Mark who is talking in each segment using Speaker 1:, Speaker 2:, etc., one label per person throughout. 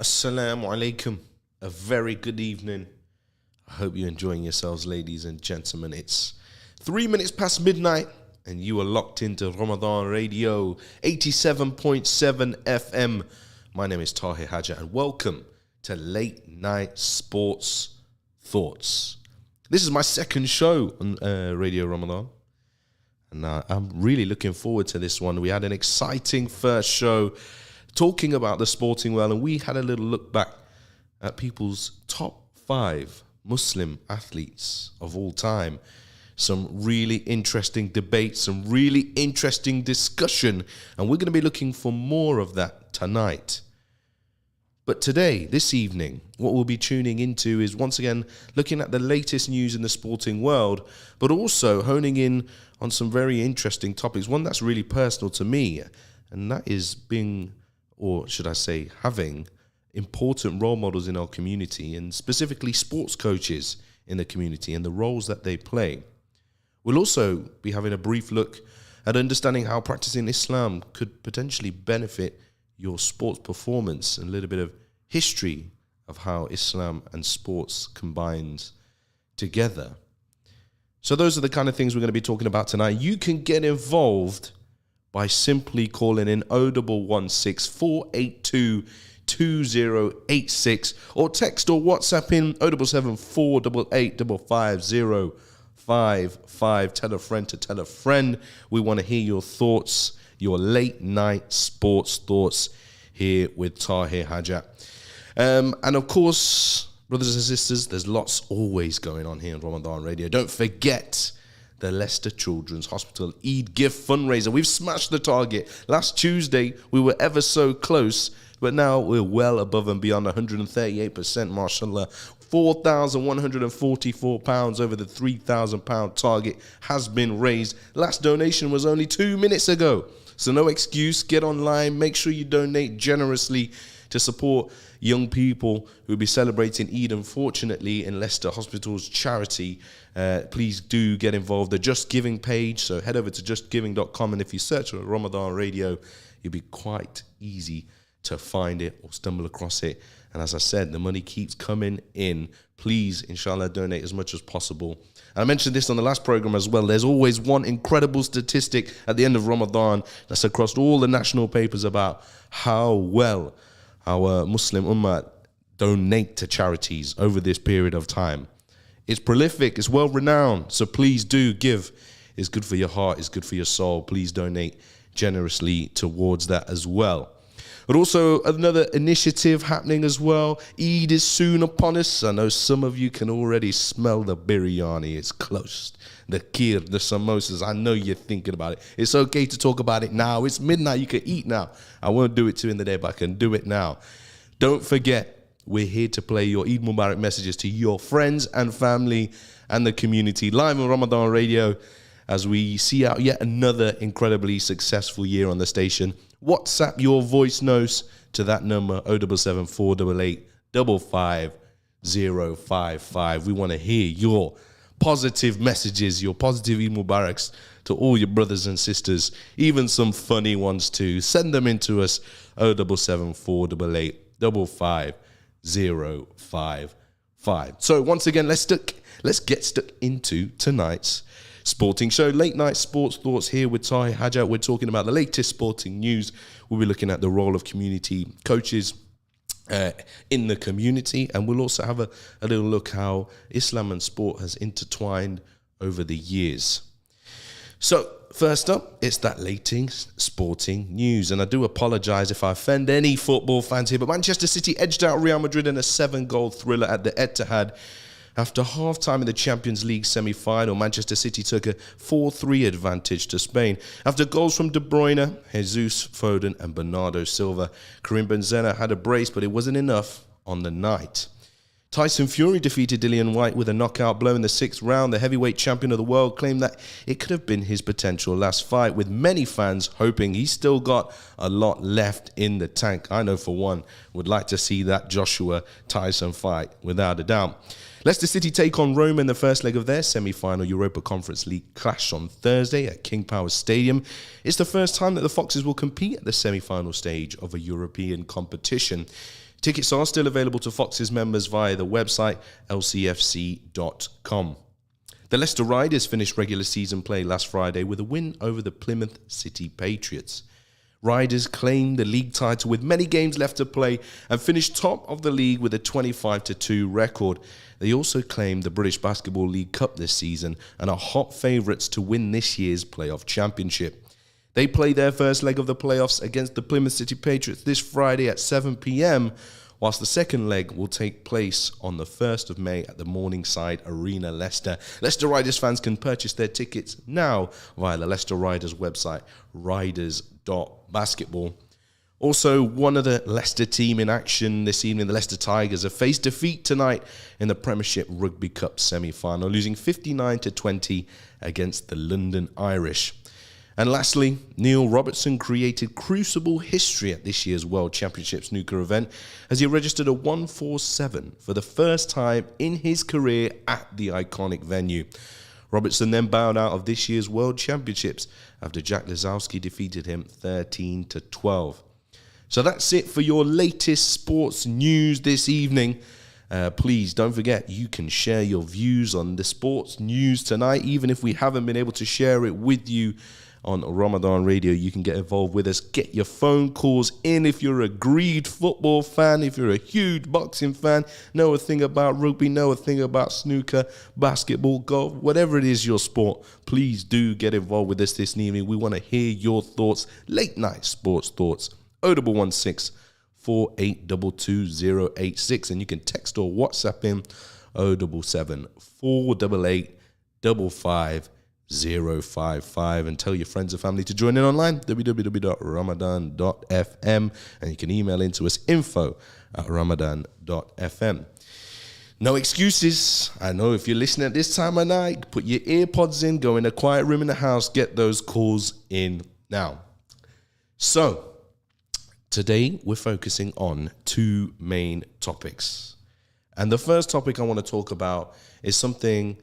Speaker 1: Assalamu alaikum. A very good evening. I hope you're enjoying yourselves, ladies and gentlemen. It's 3 minutes past midnight, and you are locked into Ramadan Radio 87.7 FM. My name is Tahir Hajat, and welcome to Late Night Sports Thoughts. This is my second show on Radio Ramadan, and I'm really looking forward to this one. We had an exciting first show talking about the sporting world, and we had a little look back at people's top 5 Muslim athletes of all time. Some really interesting debates, some really interesting discussion, and we're going to be looking for more of that tonight. But today, this evening, what we'll be tuning into is once again looking at the latest news in the sporting world, but also honing in on some very interesting topics. One that's really personal to me, and that is being, or should I say, having important role models in our community, and specifically sports coaches in the community and the roles that they play. We'll also be having a brief look at understanding how practicing Islam could potentially benefit your sports performance, and a little bit of history of how Islam and sports combines together. So those are the kind of things we're going to be talking about tonight. You can get involved by simply calling in 016 482 2086 or text or WhatsApp in 077 488 55055. Tell a friend to tell a friend. We want to hear your thoughts, your late night sports thoughts here with Tahir Hajat. And of course, brothers and sisters, there's lots always going on here on Ramadan Radio. Don't forget the Leicester Children's Hospital Eid gift fundraiser. We've smashed the target. Last Tuesday, we were ever so close, but now we're well above and beyond 138%, mashallah. £4,144 over the £3,000 target has been raised. Last donation was only 2 minutes ago. So no excuse, get online, make sure you donate generously to support young people who will be celebrating Eid, unfortunately, in Leicester Hospital's charity. Please do get involved. The Just Giving page, so head over to justgiving.com, and if you search for Ramadan Radio, it'll be quite easy to find it or stumble across it. And as I said, the money keeps coming in. Please, inshallah, donate as much as possible. And I mentioned this on the last program as well. There's always one incredible statistic at the end of Ramadan that's across all the national papers about how well our Muslim ummah donate to charities over this period of time. It's prolific, it's well-renowned, so please do give. It's good for your heart, it's good for your soul. Please donate generously towards that as well. But also another initiative happening as well. Eid is soon upon us. I know some of you can already smell the biryani. It's close. The kheer, the samosas. I know you're thinking about it. It's okay to talk about it now. It's midnight. You can eat now. I won't do it to you in the day, but I can do it now. Don't forget, we're here to play your Eid Mubarak messages to your friends and family and the community. Live on Ramadan Radio as we see out yet another incredibly successful year on the station. WhatsApp your voice notes to that number, 077 488 55055. We want to hear your positive messages, your positive Eid Mubaraks to all your brothers and sisters, even some funny ones too. Send them in to us, 077 488 55055. So once again, let's get stuck into tonight's sporting show. Late night sports thoughts here with Tahir Hajat. We're talking about the latest sporting news. We'll be looking at the role of community coaches in the community, and we'll also have a little look how Islam and sport has intertwined over the years. So first up, it's that latest sporting news, and I do apologise if I offend any football fans here, but Manchester City edged out Real Madrid in a 7-goal thriller at the Etihad. After half-time in the Champions League semi-final, Manchester City took a 4-3 advantage to Spain. After goals from De Bruyne, Jesus, Foden and Bernardo Silva, Karim Benzema had a brace, but it wasn't enough on the night. Tyson Fury defeated Dillian White with a knockout blow in the 6th round. The heavyweight champion of the world claimed that it could have been his potential last fight, with many fans hoping he's still got a lot left in the tank. I know for one, would like to see that Joshua-Tyson fight, without a doubt. Leicester City take on Roma in the first leg of their semi-final Europa Conference League clash on Thursday at King Power Stadium. It's the first time that the Foxes will compete at the semi-final stage of a European competition. Tickets are still available to Fox's members via the website lcfc.com. The Leicester Riders finished regular season play last Friday with a win over the Plymouth City Patriots. Riders claimed the league title with many games left to play and finished top of the league with a 25-2 record. They also claimed the British Basketball League Cup this season and are hot favourites to win this year's playoff championship. They play their first leg of the playoffs against the Plymouth City Patriots this Friday at 7 p.m, whilst the second leg will take place on the 1st of May at the Morningside Arena, Leicester. Leicester Riders fans can purchase their tickets now via the Leicester Riders website, riders.basketball. Also, one other Leicester team in action this evening, the Leicester Tigers, have faced defeat tonight in the Premiership Rugby Cup semi-final, losing 59-20 against the London Irish. And lastly, Neil Robertson created crucible history at this year's World Championship snooker event as he registered a 147 for the first time in his career at the iconic venue. Robertson then bowed out of this year's World Championships after Jack Lazowski defeated him 13-12. So that's it for your latest sports news this evening. Please don't forget you can share your views on the sports news tonight, even if we haven't been able to share it with you on Ramadan Radio. You can get involved with us. Get your phone calls in if you're a greed football fan, if you're a huge boxing fan, know a thing about rugby, know a thing about snooker, basketball, golf, whatever it is your sport. Please do get involved with us this evening. We want to hear your thoughts, late night sports thoughts. 0116 4822 086, and you can text or WhatsApp in 077 488 55055 and tell your friends and family to join in online, www.ramadan.fm, and you can email into us info@ramadan.fm. No excuses. I know if you're listening at this time of night, put your earpods in, go in a quiet room in the house, get those calls in now. So today we're focusing on two main topics, and the first topic I want to talk about is something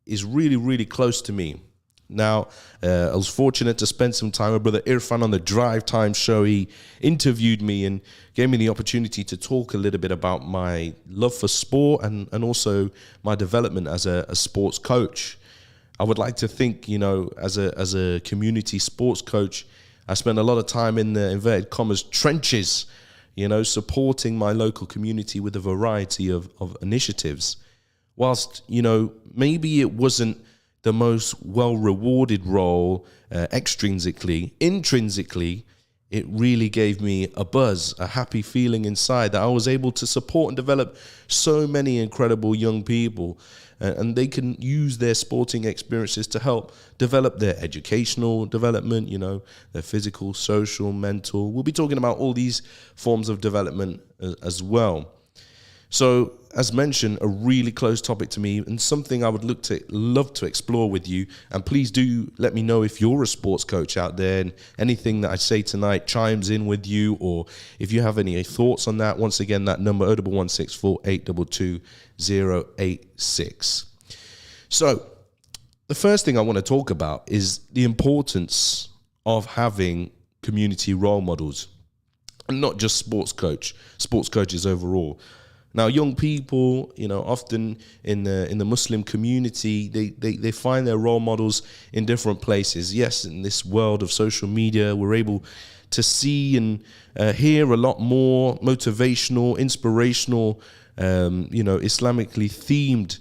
Speaker 1: is really, really close to me. Now, I was fortunate to spend some time with Brother Irfan on the Drive Time show. He interviewed me and gave me the opportunity to talk a little bit about my love for sport and also my development as a sports coach. I would like to think, as a community sports coach, I spend a lot of time in the inverted commas trenches, supporting my local community with a variety of initiatives. Whilst, maybe it wasn't the most well-rewarded role extrinsically, intrinsically, it really gave me a buzz, a happy feeling inside that I was able to support and develop so many incredible young people. And they can use their sporting experiences to help develop their educational development, their physical, social, mental. We'll be talking about all these forms of development as well. So, as mentioned, a really close topic to me and something I would love to explore with you. And please do let me know if you're a sports coach out there and anything that I say tonight chimes in with you, or if you have any thoughts on that. Once again, that number 0116 4822 086. So, the first thing I want to talk about is the importance of having community role models, and not just sports coaches overall. Now, young people, often in the Muslim community, they find their role models in different places. Yes, in this world of social media, we're able to see and hear a lot more motivational, inspirational, Islamically themed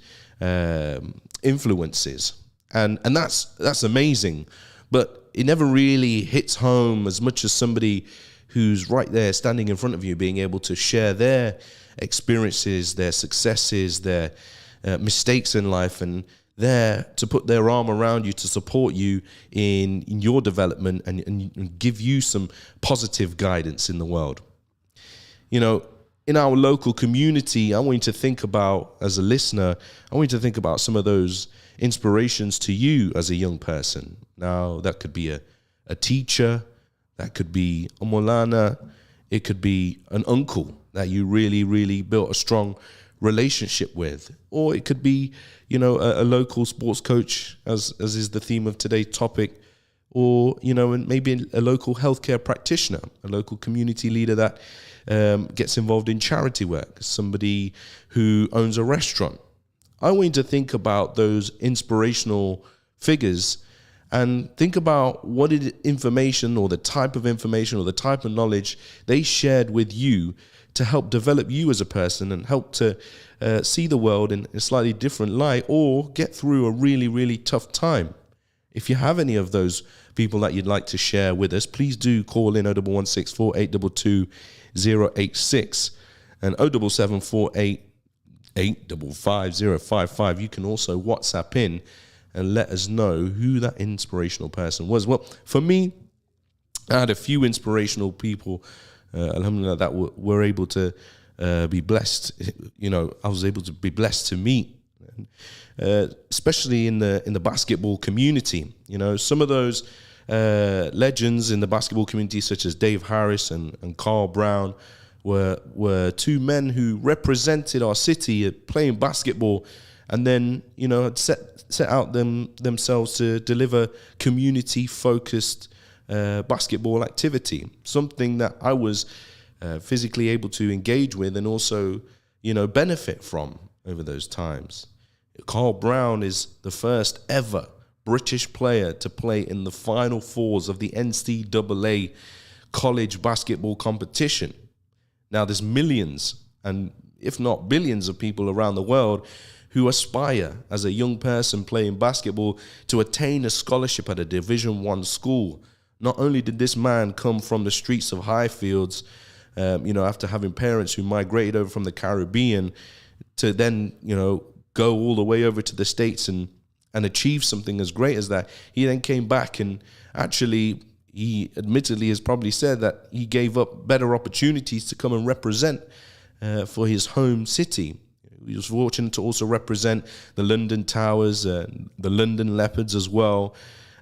Speaker 1: influences, and that's amazing. But it never really hits home as much as somebody who's right there standing in front of you, being able to share their experiences, their successes, their mistakes in life, and there to put their arm around you to support you in your development and give you some positive guidance in the world. In our local community, I want you to think about, as a listener, I want you to think about some of those inspirations to you as a young person. Now, that could be a teacher, that could be a Molana, it could be an uncle that you really, really built a strong relationship with. Or it could be, a local sports coach, as is the theme of today's topic, or, and maybe a local healthcare practitioner, a local community leader that gets involved in charity work, somebody who owns a restaurant. I want you to think about those inspirational figures and think about what information or the type of information or the type of knowledge they shared with you to help develop you as a person and help to see the world in a slightly different light or get through a really, really tough time. If you have any of those people that you'd like to share with us, please do call in 0116 4822 086 and 07748 855 055. You can also WhatsApp in and let us know who that inspirational person was. Well, for me, I had a few inspirational people, alhamdulillah, that were able to be blessed. I was able to be blessed to meet, especially in the basketball community. Some of those legends in the basketball community, such as Dave Harris and Carl Brown, were two men who represented our city playing basketball, and then had set out themselves to deliver community-focused basketball activity, something that I was physically able to engage with and also benefit from over those times. Carl Brown is the first ever British player to play in the Final Fours of the NCAA college basketball competition. Now, there's millions, and if not billions, of people around the world who aspire as a young person playing basketball to attain a scholarship at a Division I school. Not only did this man come from the streets of Highfields, after having parents who migrated over from the Caribbean to then, go all the way over to the States and achieve something as great as that. He then came back and actually, he admittedly has probably said that he gave up better opportunities to come and represent for his home city. He was fortunate to also represent the London Towers, the London Leopards as well,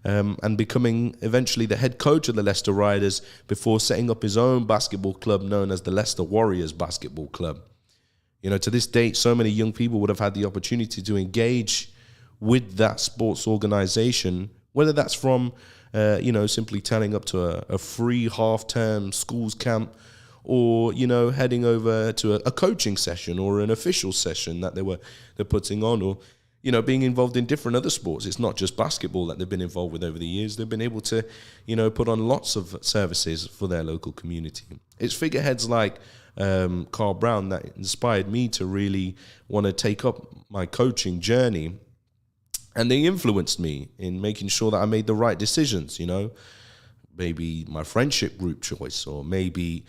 Speaker 1: and becoming eventually the head coach of the Leicester Riders before setting up his own basketball club known as the Leicester Warriors Basketball Club. To this date, so many young people would have had the opportunity to engage with that sports organization, whether that's from, simply turning up to a free half-term schools camp, or, heading over to a coaching session or an official session that they're putting on, or, being involved in different other sports. It's not just basketball that they've been involved with over the years. They've been able to, put on lots of services for their local community. It's figureheads like Carl Brown that inspired me to really want to take up my coaching journey. And they influenced me in making sure that I made the right decisions, maybe my friendship group choice, or maybe,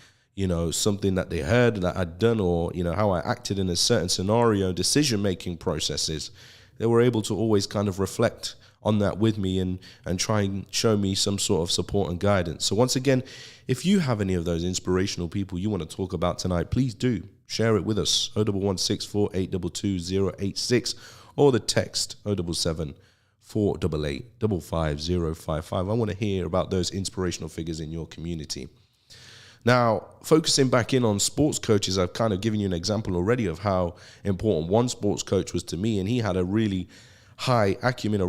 Speaker 1: something that they heard that I'd done, or, how I acted in a certain scenario, decision-making processes. They were able to always kind of reflect on that with me and try and show me some sort of support and guidance. So once again, if you have any of those inspirational people you want to talk about tonight, please do share it with us. 0116 4822 086 or the text 077 488 55055. I want to hear about those inspirational figures in your community. Now, focusing back in on sports coaches, I've kind of given you an example already of how important one sports coach was to me, and he had a really high acumen,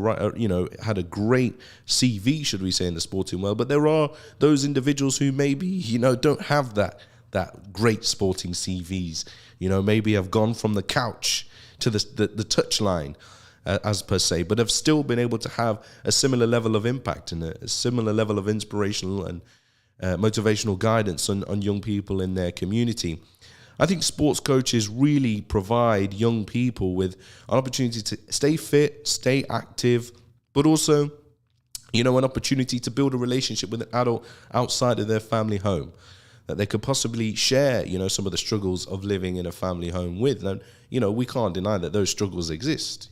Speaker 1: had a great CV, should we say, in the sporting world. But there are those individuals who maybe, don't have that great sporting CVs. Maybe have gone from the couch to the touchline, as per se, but have still been able to have a similar level of impact and a similar level of inspirational and motivational guidance on young people in their community. I think sports coaches really provide young people with an opportunity to stay fit, stay active, but also, an opportunity to build a relationship with an adult outside of their family home that they could possibly share, some of the struggles of living in a family home with. And, we can't deny that those struggles exist,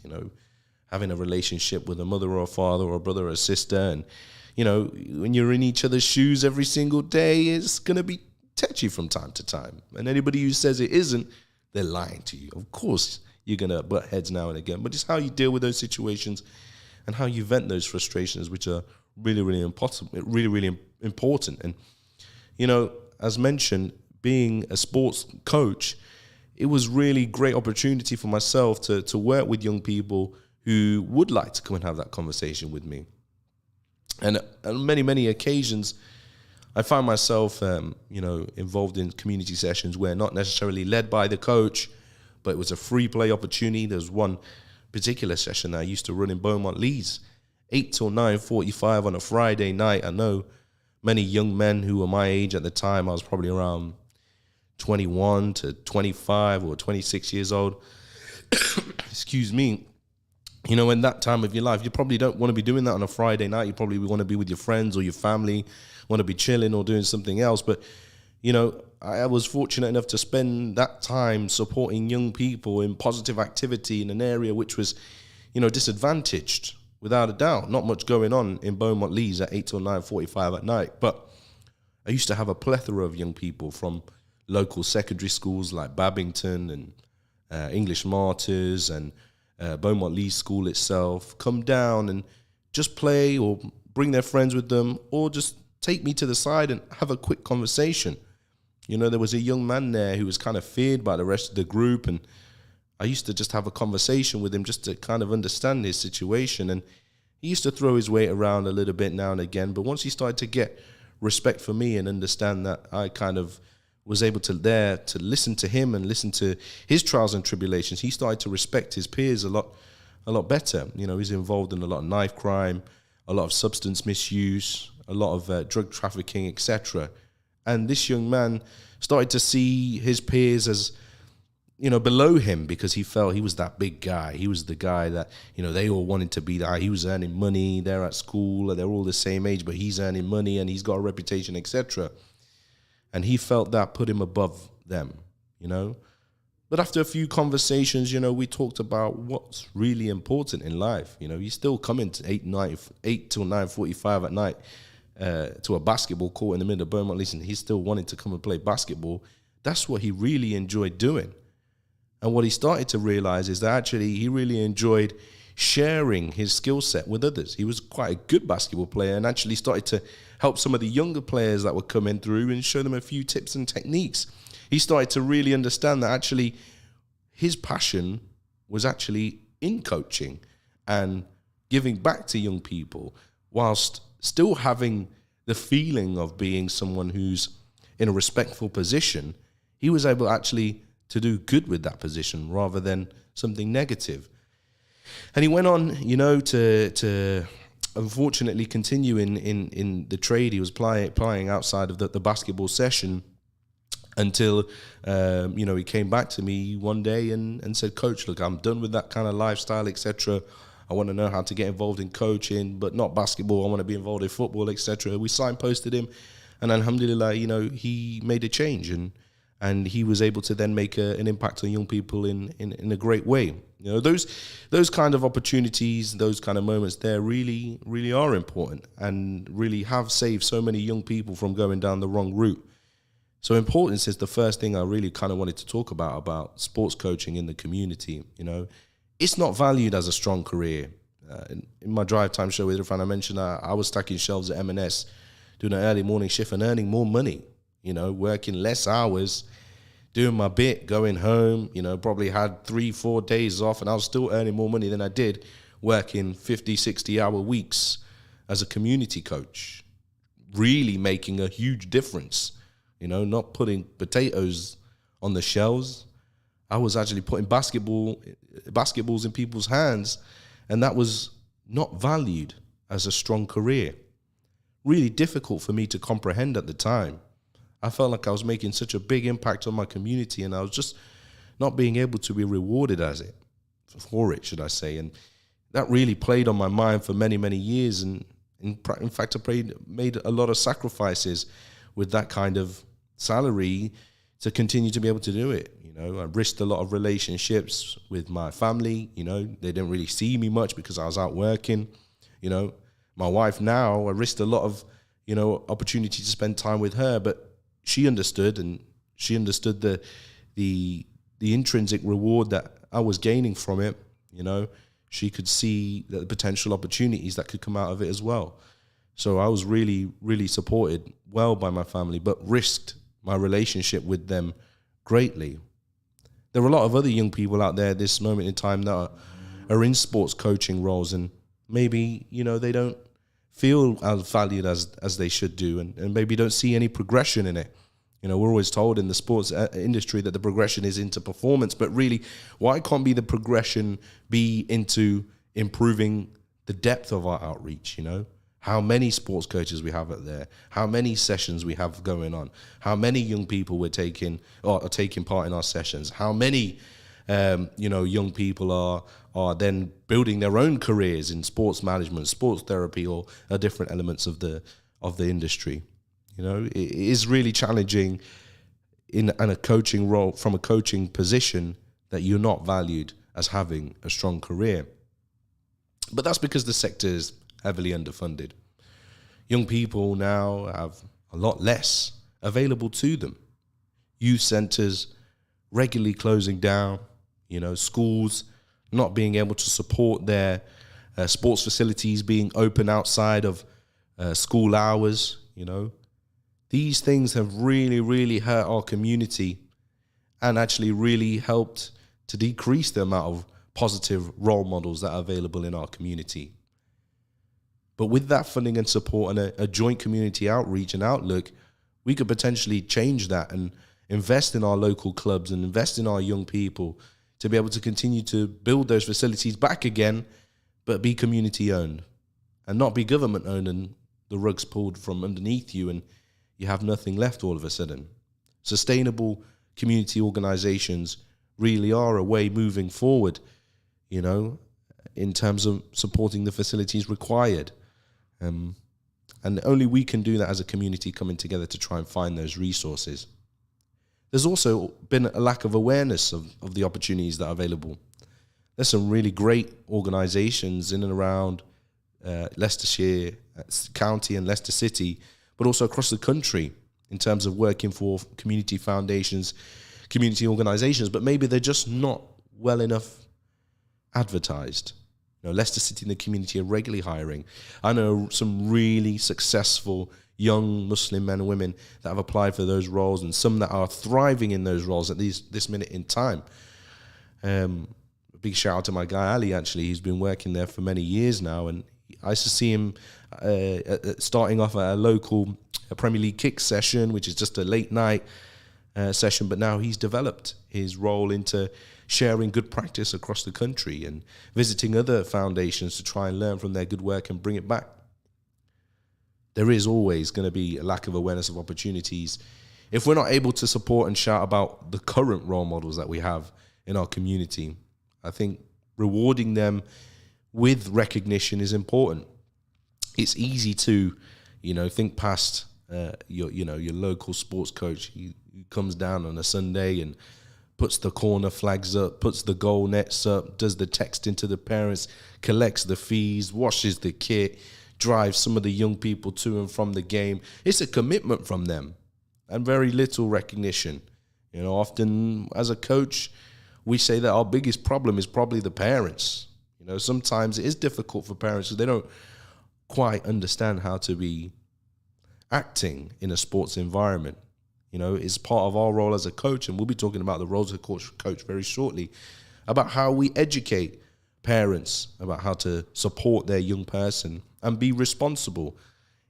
Speaker 1: having a relationship with a mother or a father or a brother or a sister, and when you're in each other's shoes every single day, it's going to be touchy from time to time. And anybody who says it isn't, they're lying to you. Of course, you're going to butt heads now and again, but just how you deal with those situations and how you vent those frustrations, which are really, really important. Really, really important. And, as mentioned, being a sports coach, it was really great opportunity for myself to work with young people who would like to come and have that conversation with me. And on many, many occasions, I find myself, involved in community sessions where not necessarily led by the coach, but it was a free play opportunity. There's one particular session that I used to run in Beaumont Leeds, 8 till 9:45 on a Friday night. I know many young men who were my age at the time. I was probably around 21 to 25 or 26 years old. Excuse me. In that time of your life, you probably don't want to be doing that on a Friday night. You probably want to be with your friends or your family, want to be chilling or doing something else. But, I was fortunate enough to spend that time supporting young people in positive activity in an area which was, disadvantaged, without a doubt. Not much going on in Beaumont Leeds at 8 till 9:45 at night. But I used to have a plethora of young people from local secondary schools like Babington and English Martyrs and Beaumont Leeds School itself come down and just play or bring their friends with them or just take me to the side and have a quick conversation. There was a young man there who was kind of feared by the rest of the group, and I used to just have a conversation with him just to kind of understand his situation. And he used to throw his weight around a little bit now and again, but once he started to get respect for me and understand that I kind of was able to listen to him and listen to his trials and tribulations, he started to respect his peers a lot better. He's involved in a lot of knife crime, a lot of substance misuse, a lot of drug trafficking, etc. And this young man started to see his peers as, below him because he felt he was that big guy. He was the guy that, they all wanted to be that. He was earning money. They're at school. They're all the same age, but he's earning money and he's got a reputation, etc. And he felt that put him above them, But after a few conversations, we talked about what's really important in life. You still come into 8 till 9:45 at night to a basketball court in the middle of Beaumont Leeds, and he still wanted to come and play basketball. That's what he really enjoyed doing. And what he started to realize is that actually he really enjoyed sharing his skill set with others. He was quite a good basketball player and actually started to help some of the younger players that were coming through and show them a few tips and techniques. He started to really understand that actually his passion was actually in coaching and giving back to young people whilst still having the feeling of being someone who's in a respectful position. He was able actually to do good with that position rather than something negative. And he went on, to unfortunately continue in the trade he was plying outside of the basketball session until, he came back to me one day and said, "Coach, look, I'm done with that kind of lifestyle, etc. I want to know how to get involved in coaching, but not basketball. I want to be involved in football, etc." We signposted him, and alhamdulillah, he made a change, and he was able to then make an impact on young people in a great way. Those kind of opportunities, those kind of moments there really, really are important and really have saved so many young people from going down the wrong route. So importance is the first thing I really kind of wanted to talk about sports coaching in the community. It's not valued as a strong career. In my drive time show with Irfan, I mentioned I was stacking shelves at M&S, doing an early morning shift and earning more money, working less hours, doing my bit, going home, probably had 3-4 days off, and I was still earning more money than I did working 50, 60-hour weeks as a community coach, really making a huge difference, not putting potatoes on the shelves. I was actually putting basketballs in people's hands, and that was not valued as a strong career. Really difficult for me to comprehend at the time. I felt like I was making such a big impact on my community, and I was just not being able to be rewarded for it, should I say. And that really played on my mind for many, many years. And in fact, I made a lot of sacrifices with that kind of salary to continue to be able to do it. I risked a lot of relationships with my family. They didn't really see me much because I was out working. My wife now, I risked a lot of, opportunity to spend time with her, but she understood, and she understood the intrinsic reward that I was gaining from it. She could see the potential opportunities that could come out of it as well. So I was really, really supported well by my family, but risked my relationship with them greatly. There are a lot of other young people out there at this moment in time that are in sports coaching roles, and maybe, they don't feel as valued as they should do, and maybe don't see any progression in it. You know, we're always told in the sports industry that the progression is into performance, but really, why can't the progression be into improving the depth of our outreach? You know, how many sports coaches we have out there, how many sessions we have going on, how many young people we're taking or are taking part in our sessions, how many young people are then building their own careers in sports management, sports therapy, or different elements of the industry. You know, it is really challenging in a coaching role, from a coaching position, that you're not valued as having a strong career. But that's because the sector is heavily underfunded. Young people now have a lot less available to them. Youth centres regularly closing down, you know, schools not being able to support their sports facilities being open outside of school hours, you know. These things have really, really hurt our community and actually really helped to decrease the amount of positive role models that are available in our community. But with that funding and support and a joint community outreach and outlook, we could potentially change that and invest in our local clubs and invest in our young people to be able to continue to build those facilities back again, but be community owned and not be government owned and the rug's pulled from underneath you and you have nothing left all of a sudden. Sustainable community organizations really are a way moving forward, you know, in terms of supporting the facilities required. And only we can do that as a community, coming together to try and find those resources. There's also been a lack of awareness of the opportunities that are available. There's some really great organizations in and around Leicestershire County and Leicester City, but also across the country in terms of working for community foundations, community organizations, but maybe they're just not well enough advertised. You know, Leicester City and the community are regularly hiring. I know some really successful young Muslim men and women that have applied for those roles, and some that are thriving in those roles at this minute in time. A big shout out to my guy Ali, actually. He's been working there for many years now, and I used to see him starting off at a local Premier League kick session, which is just a late night session, but now he's developed his role into sharing good practice across the country and visiting other foundations to try and learn from their good work and bring it back. There is always going to be a lack of awareness of opportunities if we're not able to support and shout about the current role models that we have in our community. I think rewarding them with recognition is important. It's easy to, you know, think past your local sports coach. He comes down on a Sunday and puts the corner flags up, puts the goal nets up, does the texting to the parents, collects the fees, washes the kit, drives some of the young people to and from the game. It's a commitment from them and very little recognition. You know, often as a coach, we say that our biggest problem is probably the parents. You know, sometimes it is difficult for parents because they don't quite understand how to be acting in a sports environment. You know, it's part of our role as a coach, and we'll be talking about the roles of a coach very shortly, about how we educate parents about how to support their young person and be responsible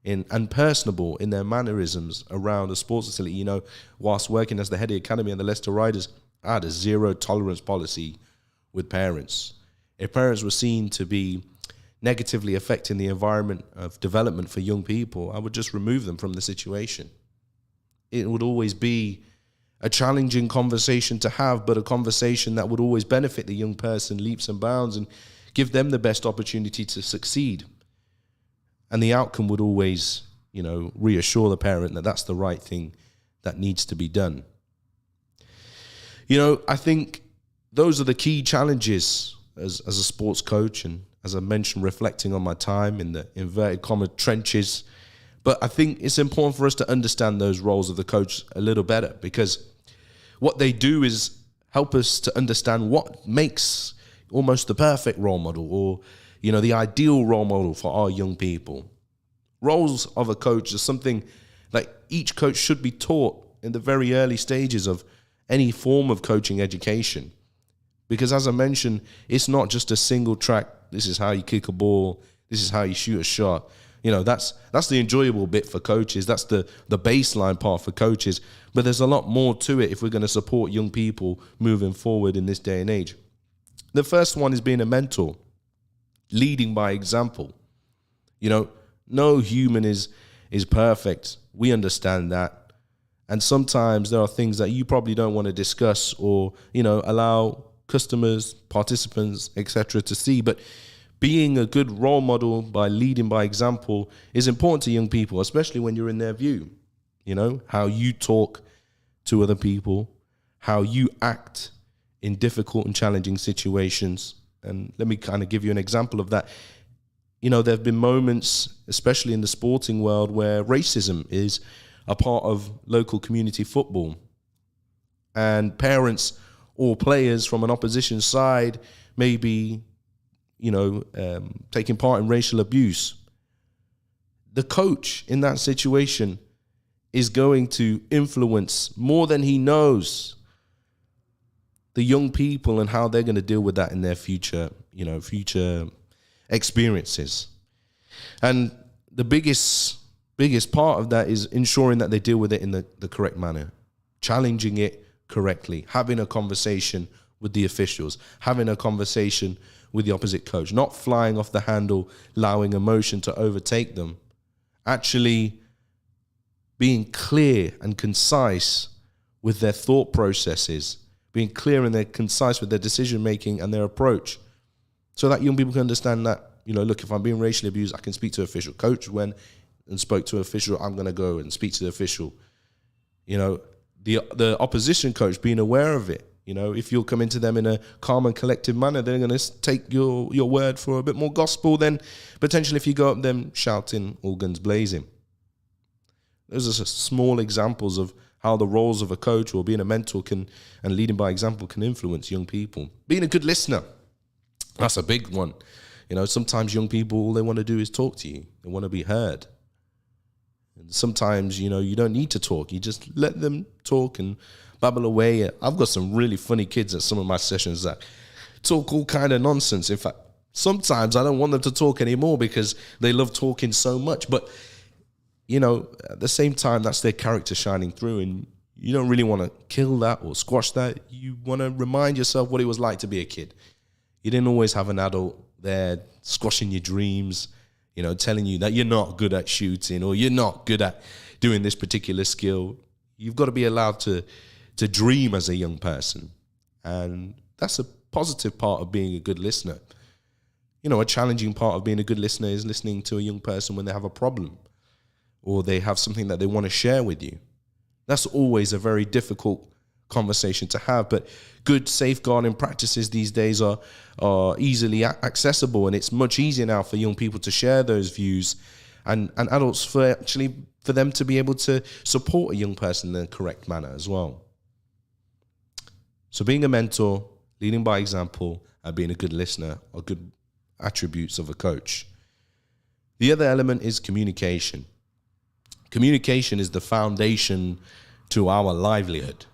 Speaker 1: and personable in their mannerisms around a sports facility. You know, whilst working as the head of the academy and the Leicester Riders, I had a zero tolerance policy with parents. If parents were seen to be negatively affecting the environment of development for young people, I would just remove them from the situation. It would always be a challenging conversation to have, but a conversation that would always benefit the young person leaps and bounds and give them the best opportunity to succeed. And the outcome would always, you know, reassure the parent that that's the right thing that needs to be done. You know, I think those are the key challenges as a sports coach, and as I mentioned, reflecting on my time in the inverted comma trenches. But I think it's important for us to understand those roles of the coach a little better, because what they do is help us to understand what makes almost the perfect role model, or, you know, the ideal role model for our young people. Roles of a coach is something that each coach should be taught in the very early stages of any form of coaching education. Because as I mentioned, it's not just a single track, this is how you kick a ball, this is how you shoot a shot. That's the enjoyable bit for coaches. That's the baseline part for coaches. But there's a lot more to it if we're going to support young people moving forward in this day and age. The first one is being a mentor, leading by example. No human is perfect. We understand that. And sometimes there are things that you probably don't want to discuss or, allow customers, participants, etc. to see. But being a good role model by leading by example is important to young people, especially when you're in their view. How you talk to other people, how you act in difficult and challenging situations. And let me kind of give you an example of that. There have been moments, especially in the sporting world, where racism is a part of local community football. And parents or players from an opposition side may be, taking part in racial abuse. The coach in that situation is going to influence more than he knows the young people and how they're going to deal with that in their future experiences. And the biggest part of that is ensuring that they deal with it in the correct manner, challenging it correctly, having a conversation with the officials, having a conversation with the opposite coach, not flying off the handle, allowing emotion to overtake them, actually being clear and concise with their thought processes, being clear and they're concise with their decision making and their approach, so that young people can understand that, look, if I'm being racially abused, I can speak to an official. Coach went and spoke to an official, I'm going to go and speak to the official. The opposition coach being aware of it. If you'll come into them in a calm and collective manner, they're going to take your word for a bit more gospel than potentially if you go up them shouting, all guns blazing. Those are small examples of how the roles of a coach or being a mentor and leading by example can influence young people. Being a good listener, that's a big one. Sometimes young people, all they want to do is talk to you. They want to be heard. And sometimes, you don't need to talk. You just let them talk and babble away. I've got some really funny kids at some of my sessions that talk all kind of nonsense. In fact, sometimes I don't want them to talk anymore because they love talking so much. But, at the same time, that's their character shining through. And you don't really want to kill that or squash that. You want to remind yourself what it was like to be a kid. You didn't always have an adult there squashing your dreams, telling you that you're not good at shooting or you're not good at doing this particular skill. You've got to be allowed to dream as a young person. And that's a positive part of being a good listener. A challenging part of being a good listener is listening to a young person when they have a problem or they have something that they want to share with you. That's always a very difficult conversation to have, but good safeguarding practices these days are easily accessible, and it's much easier now for young people to share those views and adults for them to be able to support a young person in the correct manner as well. So being a mentor, leading by example, and being a good listener are good attributes of a coach. The other element is communication. Communication is the foundation to our livelihood.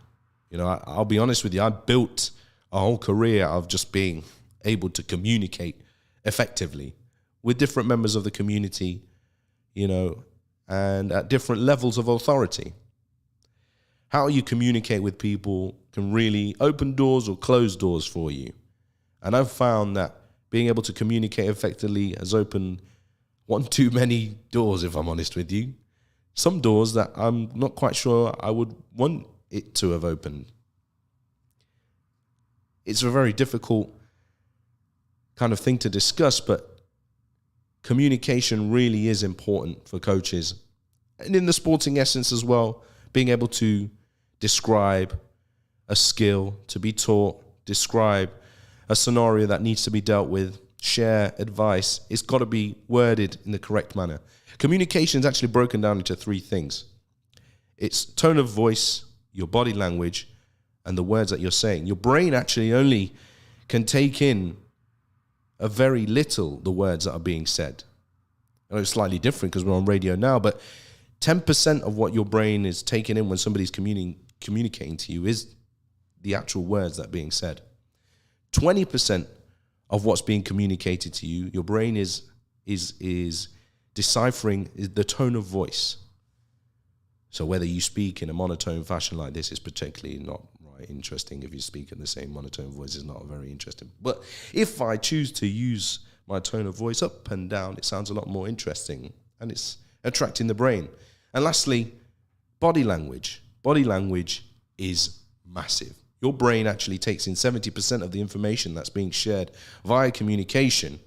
Speaker 1: I'll be honest with you, I built a whole career of just being able to communicate effectively with different members of the community, and at different levels of authority. How you communicate with people can really open doors or close doors for you. And I've found that being able to communicate effectively has opened one too many doors, if I'm honest with you. Some doors that I'm not quite sure I would want it to have opened. It's a very difficult kind of thing to discuss, but communication really is important for coaches. And in the sporting essence as well, being able to describe a skill to be taught, describe a scenario that needs to be dealt with, share advice, it's got to be worded in the correct manner. Communication is actually broken down into three things. It's tone of voice, your body language, and the words that you're saying. Your brain actually only can take in a very little the words that are being said. I know it's slightly different because we're on radio now, but 10% of what your brain is taking in when somebody's communicating to you is the actual words that are being said. 20% of what's being communicated to you, your brain is deciphering the tone of voice. So whether you speak in a monotone fashion like this is particularly not right interesting. If you speak in the same monotone voice, it's not very interesting. But if I choose to use my tone of voice up and down, it sounds a lot more interesting, and it's attracting the brain. And lastly, body language. Body language is massive. Your brain actually takes in 70% of the information that's being shared via communication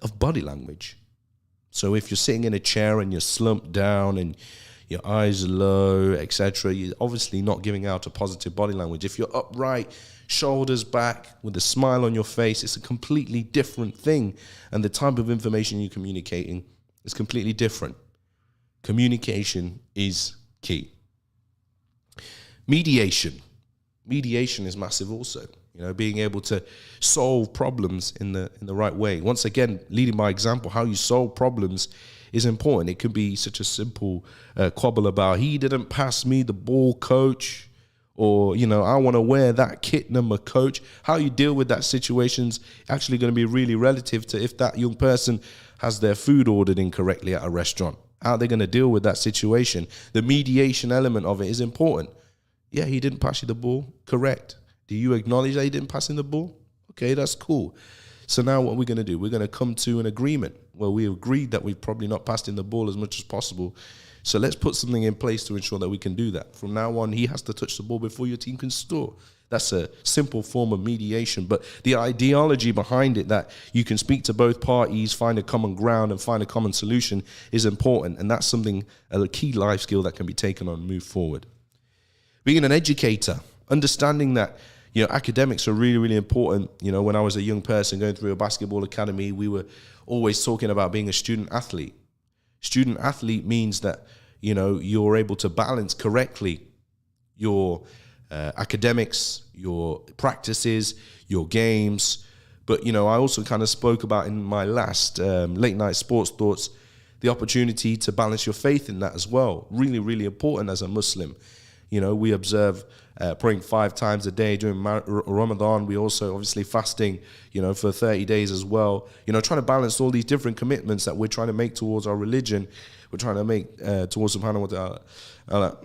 Speaker 1: of body language. So if you're sitting in a chair and you're slumped down and your eyes are low, etc., you're obviously not giving out a positive body language. If you're upright, shoulders back, with a smile on your face, it's a completely different thing. And the type of information you're communicating is completely different. Communication is key. Mediation. Mediation is massive also. Being able to solve problems in the right way. Once again, leading by example, how you solve problems is important. It could be such a simple quabble about, he didn't pass me the ball, coach, or, I want to wear that kit number, coach. How you deal with that situation's actually going to be really relative to if that young person has their food ordered incorrectly at a restaurant. How they're going to deal with that situation. The mediation element of it is important. Yeah, he didn't pass you the ball. Correct. Do you acknowledge that he didn't pass in the ball? Okay, that's cool. So now what we're going to do, we're going to come to an agreement where we agreed that we've probably not passed in the ball as much as possible. So let's put something in place to ensure that we can do that. From now on, he has to touch the ball before your team can score. That's a simple form of mediation. But the ideology behind it, that you can speak to both parties, find a common ground and find a common solution, is important. And that's something, a key life skill that can be taken on and move forward. Being an educator, understanding that academics are really, really important. When I was a young person going through a basketball academy, we were always talking about being a student athlete. Student athlete means that, you're able to balance correctly your academics, your practices, your games. But, I also kind of spoke about in my last late night sports thoughts, the opportunity to balance your faith in that as well. Really, really important as a Muslim. We observe praying 5 times a day during Ramadan. We also obviously fasting, for 30 days as well. Trying to balance all these different commitments that we're trying to make towards our religion. We're trying to make towards subhanahu wa ta'ala.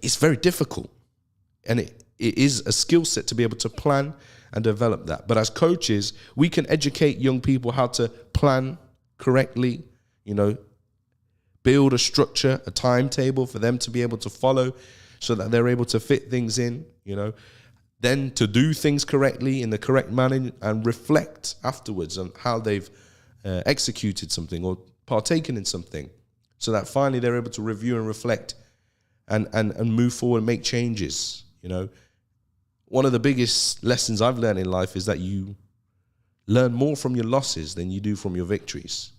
Speaker 1: It's very difficult. And it is a skill set to be able to plan and develop that. But as coaches, we can educate young people how to plan correctly, build a structure, a timetable for them to be able to follow, so that they're able to fit things in, then to do things correctly in the correct manner and reflect afterwards on how they've executed something or partaken in something, so that finally they're able to review and reflect and move forward and make changes. One of the biggest lessons I've learned in life is that you learn more from your losses than you do from your victories.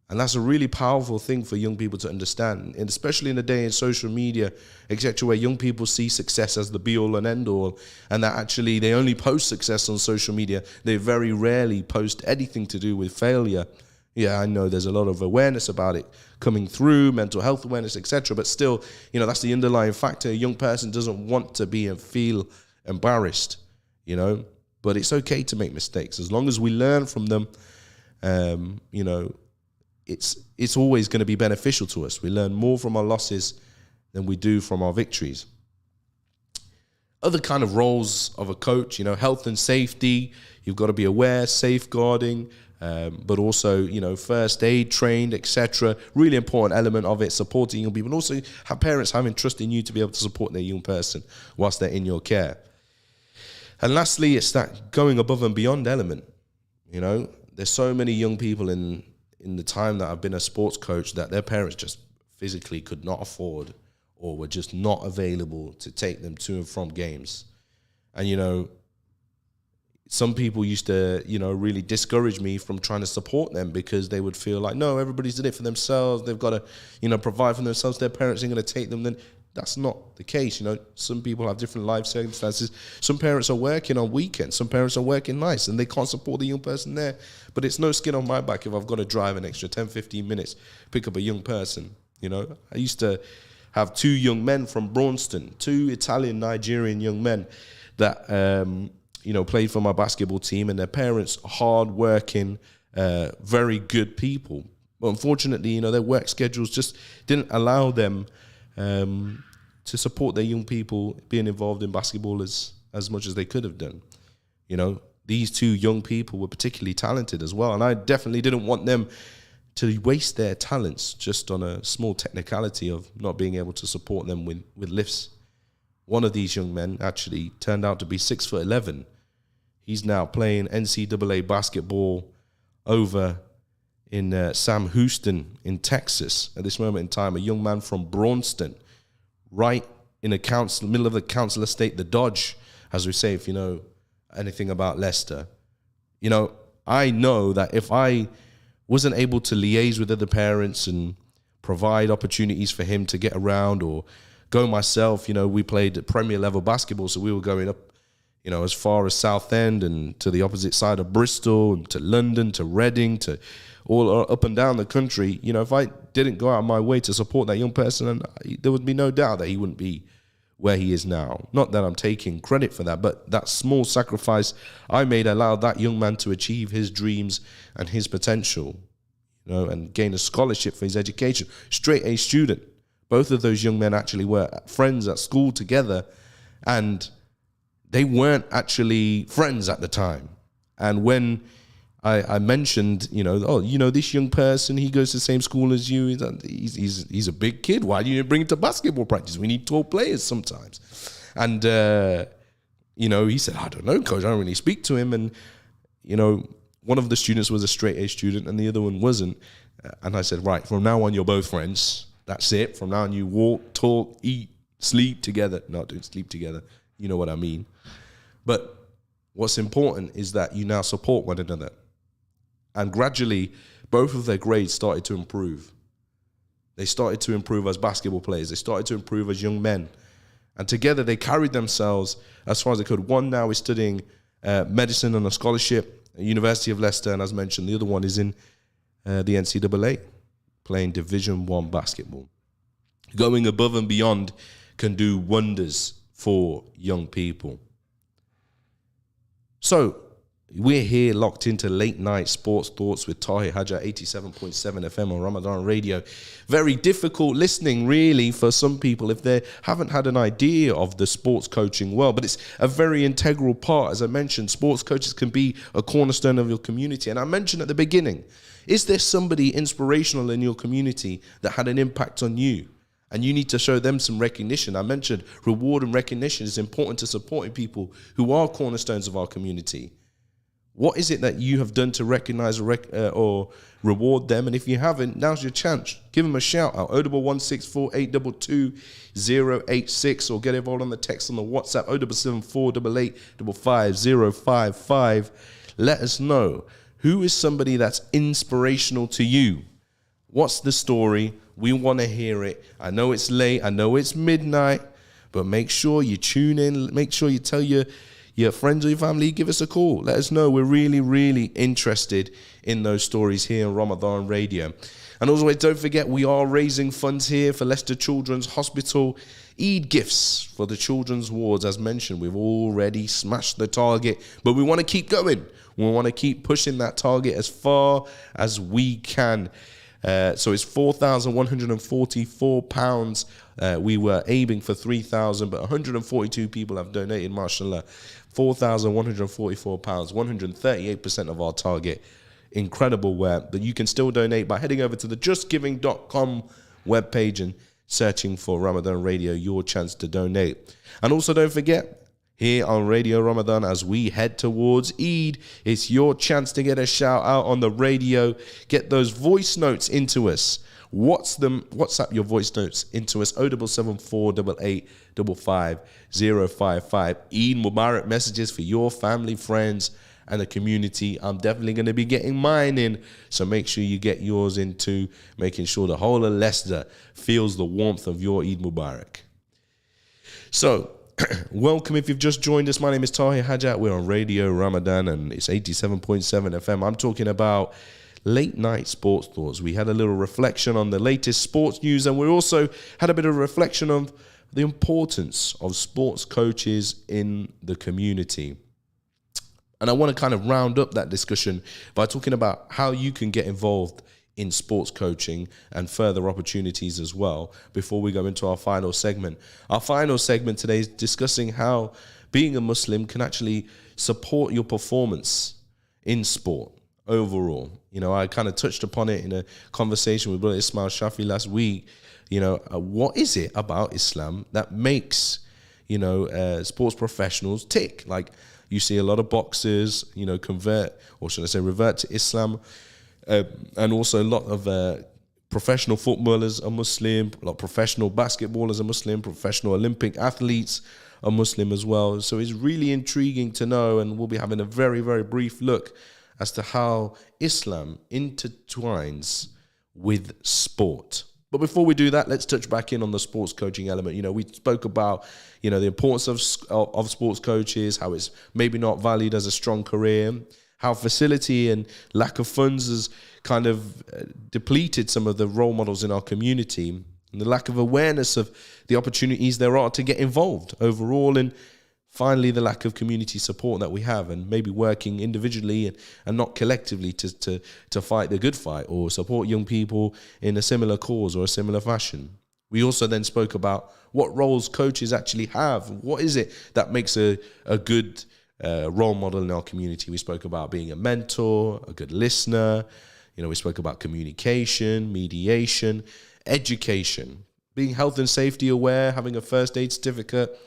Speaker 1: And that's a really powerful thing for young people to understand, and especially in a day in social media, etc., where young people see success as the be-all and end-all, and that actually they only post success on social media. They very rarely post anything to do with failure. Yeah, I know there's a lot of awareness about it coming through, mental health awareness, etc., but still, that's the underlying factor. A young person doesn't want to be and feel embarrassed, but it's okay to make mistakes. As long as we learn from them, it's always going to be beneficial to us. We learn more from our losses than we do from our victories. Other kind of roles of a coach, health and safety. You've got to be aware, safeguarding, but also, first aid trained, etc. Really important element of it, supporting young people. And also have parents having trust in you to be able to support their young person whilst they're in your care. And lastly, it's that going above and beyond element. There's so many young people in the time that I've been a sports coach that their parents just physically could not afford or were just not available to take them to and from games. And, some people used to, really discourage me from trying to support them because they would feel like, no, everybody's did it for themselves. They've got to, provide for themselves. Their parents ain't going to take them. Then that's not the case. Some people have different life circumstances. Some parents are working on weekends. Some parents are working nights and they can't support the young person there. But it's no skin on my back if I've got to drive an extra 10, 15 minutes, pick up a young person. I used to have 2 young men from Braunston, 2 Italian, Nigerian young men that, played for my basketball team, and their parents, hard-working, very good people. But unfortunately, their work schedules just didn't allow them to support their young people being involved in basketball as much as they could have done. These two young people were particularly talented as well, and I definitely didn't want them to waste their talents just on a small technicality of not being able to support them with lifts. One of these young men actually turned out to be 6'11". He's now playing NCAA basketball over in Sam Houston in Texas at this moment in time. A young man from Braunston, right in the middle of the council estate, the Dodge, as we say, if you know anything about Leicester. I know that if I wasn't able to liaise with other parents and provide opportunities for him to get around or go myself, we played Premier level basketball, so we were going up, as far as Southend and to the opposite side of Bristol and to London, to Reading, to all up and down the country. If I didn't go out of my way to support that young person, there would be no doubt that he wouldn't be where he is now. Not that I'm taking credit for that, but that small sacrifice I made allowed that young man to achieve his dreams and his potential, and gain a scholarship for his education. Straight A student. Both of those young men actually were friends at school together, and they weren't actually friends at the time. And when I mentioned, this young person, he goes to the same school as you. He's a big kid. Why do you bring him to basketball practice? We need tall players sometimes. And, he said, I don't know, coach, I don't really speak to him. And, one of the students was a straight A student and the other one wasn't. And I said, right, from now on, you're both friends. That's it. From now on, you walk, talk, eat, sleep together. No, don't sleep together. You know what I mean. But what's important is that you now support one another. And gradually, both of their grades started to improve. They started to improve as basketball players. They started to improve as young men. And together, they carried themselves as far as they could. One now is studying medicine on a scholarship at University of Leicester. And as mentioned, the other one is in the NCAA, playing Division I basketball. Going above and beyond can do wonders for young people. So, we're here locked into late night sports thoughts with Tahir Hajat, 87.7 FM on Ramadan Radio. Very difficult listening, really, for some people if they haven't had an idea of the sports coaching world. But it's a very integral part. As I mentioned, sports coaches can be a cornerstone of your community. And I mentioned at the beginning, is there somebody inspirational in your community that had an impact on you? And you need to show them some recognition. I mentioned reward and recognition is important to supporting people who are cornerstones of our community. What is it that you have done to recognize or reward them? And if you haven't, now's your chance. Give them a shout out. 01648220086 or get involved on the text on the WhatsApp 07488855055. Let us know, who is somebody that's inspirational to you? What's the story? We want to hear it. I know it's late. I know it's midnight. But make sure you tune in. Make sure you tell your friends or your family, give us a call. Let us know. We're really, really interested in those stories here on Ramadan Radio. And also, don't forget, we are raising funds here for Leicester Children's Hospital. Eid gifts for the children's wards. As mentioned, we've already smashed the target, but we want to keep going. We want to keep pushing that target as far as we can. So it's £4,144. We were aiming for 3,000, but 142 people have donated, mashallah. £4,144, 138% of our target. Incredible work. But you can still donate by heading over to the justgiving.com webpage and searching for Ramadan Radio, your chance to donate. And also don't forget, here on Radio Ramadan, as we head towards Eid, it's your chance to get a shout out on the radio. Get those voice notes into us. WhatsApp your voice notes into us, 07488855055. Eid Mubarak messages for your family, friends, and the community. I'm definitely going to be getting mine in, so make sure you get yours into making sure the whole of Leicester feels the warmth of your Eid Mubarak. So, welcome if you've just joined us. My name is Tahir Hajat. We're on Radio Ramadan and it's 87.7 FM. I'm talking about late night sports thoughts. We had a little reflection on the latest sports news, and we also had a bit of a reflection on the importance of sports coaches in the community. And I want to kind of round up that discussion by talking about how you can get involved in sports coaching and further opportunities as well before we go into our final segment. Our final segment today is discussing how being a Muslim can actually support your performance in sport overall. I kind of touched upon it in a conversation with Brother Ismail Shafi last week. What is it about Islam that makes, sports professionals tick? Like, you see a lot of boxers, convert, or should I say revert to Islam. And also a lot of professional footballers are Muslim, a lot of professional basketballers are Muslim, professional Olympic athletes are Muslim as well. So it's really intriguing to know, and we'll be having a very, very brief look as to how Islam intertwines with sport. But before we do that, let's touch back in on the sports coaching element. We spoke about, the importance of sports coaches, how it's maybe not valued as a strong career, how facility and lack of funds has kind of depleted some of the role models in our community, and the lack of awareness of the opportunities there are to get involved overall, and finally the lack of community support that we have, and maybe working individually and not collectively to fight the good fight or support young people in a similar cause or a similar fashion. We also then spoke about what roles coaches actually have. What is it that makes a good role model in our community? We spoke about being a mentor, a good listener. We spoke about communication, mediation, education, being health and safety aware, having a first aid certificate,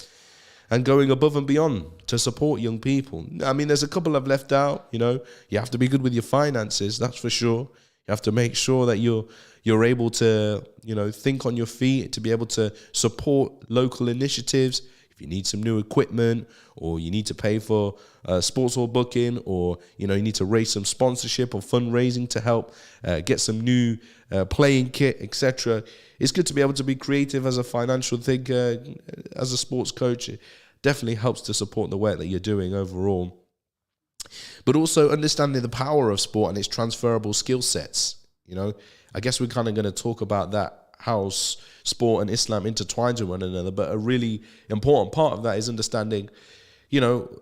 Speaker 1: and going above and beyond to support young people. I mean, there's a couple I've left out. You have to be good with your finances, that's for sure. You have to make sure that you're able to, think on your feet, to be able to support local initiatives. If you need some new equipment, or you need to pay for sports hall booking, or you need to raise some sponsorship or fundraising to help get some new playing kit, etc. It's good to be able to be creative as a financial thinker, as a sports coach. It definitely helps to support the work that you're doing overall. But also understanding the power of sport and its transferable skill sets. I guess we're kind of going to talk about that, how sport and Islam intertwines with one another. But a really important part of that is understanding,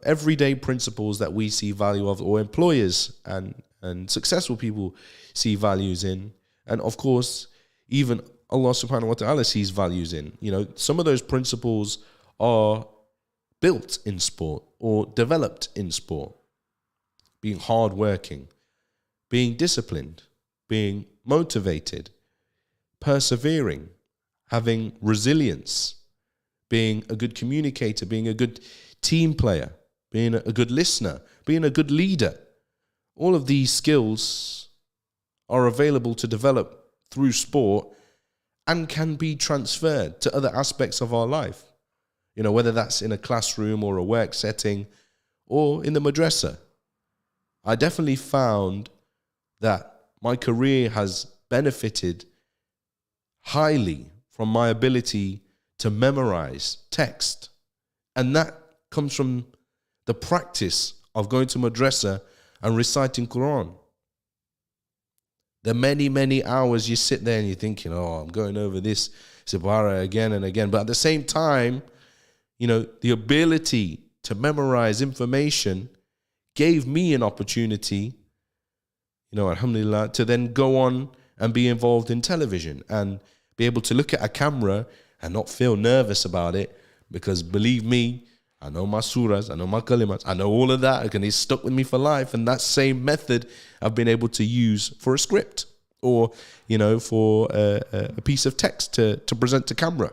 Speaker 1: everyday principles that we see value of, or employers and successful people see values in. And of course, even Allah subhanahu wa ta'ala sees values in. Some of those principles are built in sport or developed in sport. Being hardworking, being disciplined, being motivated, persevering, having resilience, being a good communicator, being a good team player, being a good listener, being a good leader. All of these skills are available to develop through sport and can be transferred to other aspects of our life. Whether that's in a classroom or a work setting or in the madrasa. I definitely found that my career has benefited highly from my ability to memorize text. And that comes from the practice of going to madrasa and reciting Quran. The many, many hours you sit there and you're thinking, I'm going over this Sibara again and again. But at the same time, the ability to memorize information gave me an opportunity, alhamdulillah, to then go on and be involved in television and be able to look at a camera and not feel nervous about it, because believe me, I know my surahs, I know my kalimats, I know all of that, and it's stuck with me for life. And that same method I've been able to use for a script or, for a piece of text to present to camera.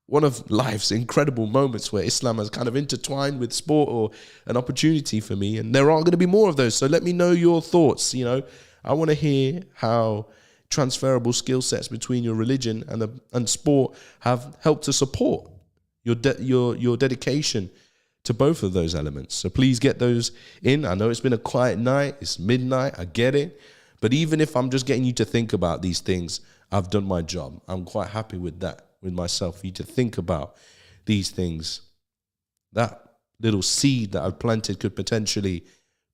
Speaker 1: One of life's incredible moments where Islam has kind of intertwined with sport, or an opportunity for me. And there are going to be more of those. So let me know your thoughts. I want to hear how transferable skill sets between your religion and sport have helped to support your dedication to both of those elements. So please get those in. I know it's been a quiet night. It's midnight. I get it. But even if I'm just getting you to think about these things, I've done my job. I'm quite happy with that, with myself, for you to think about these things. That little seed that I've planted could potentially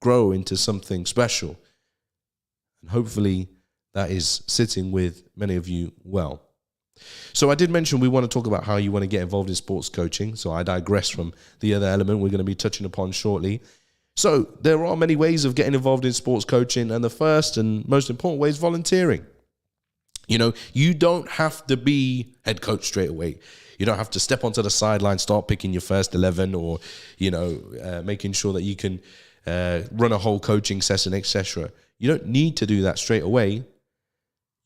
Speaker 1: grow into something special. And hopefully that is sitting with many of you well. So I did mention we want to talk about how you want to get involved in sports coaching. So I digress from the other element we're going to be touching upon shortly. So there are many ways of getting involved in sports coaching, and the first and most important way is volunteering. You don't have to be head coach straight away. You don't have to step onto the sideline, start picking your first 11, or making sure that you can run a whole coaching session, etc. You don't need to do that straight away.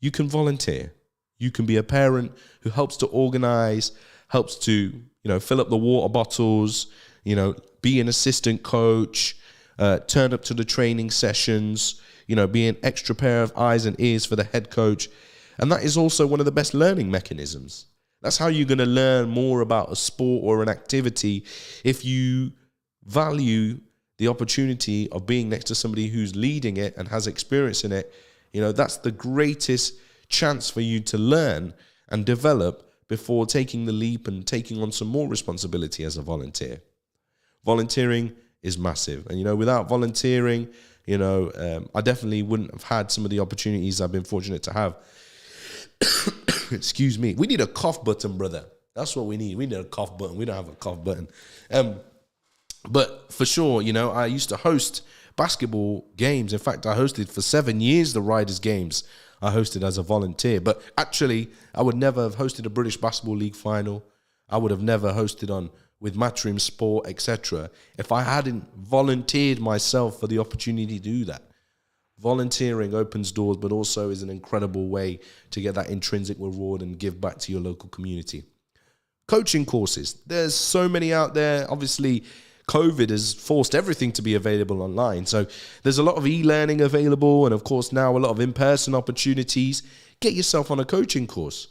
Speaker 1: You can volunteer. You can be a parent who helps to organize, helps to fill up the water bottles, be an assistant coach, turn up to the training sessions, be an extra pair of eyes and ears for the head coach. And that is also one of the best learning mechanisms. That's how you're going to learn more about a sport or an activity. If you value the opportunity of being next to somebody who's leading it and has experience in it, that's the greatest chance for you to learn and develop before taking the leap and taking on some more responsibility as a volunteer. Volunteering is massive. And, without volunteering, I definitely wouldn't have had some of the opportunities I've been fortunate to have. Excuse me. We need a cough button, brother. That's what we need. We need a cough button. We don't have a cough button. But for sure, I used to host basketball games. In fact, I hosted for 7 years the Riders games. I hosted as a volunteer. But actually, I would never have hosted a British Basketball League final. I would have never hosted with Matchroom Sport, etc. if I hadn't volunteered myself for the opportunity to do that. Volunteering opens doors, but also is an incredible way to get that intrinsic reward and give back to your local community. Coaching courses. There's so many out there. Obviously, COVID has forced everything to be available online. So there's a lot of e-learning available, and of course now a lot of in-person opportunities. Get yourself on a coaching course.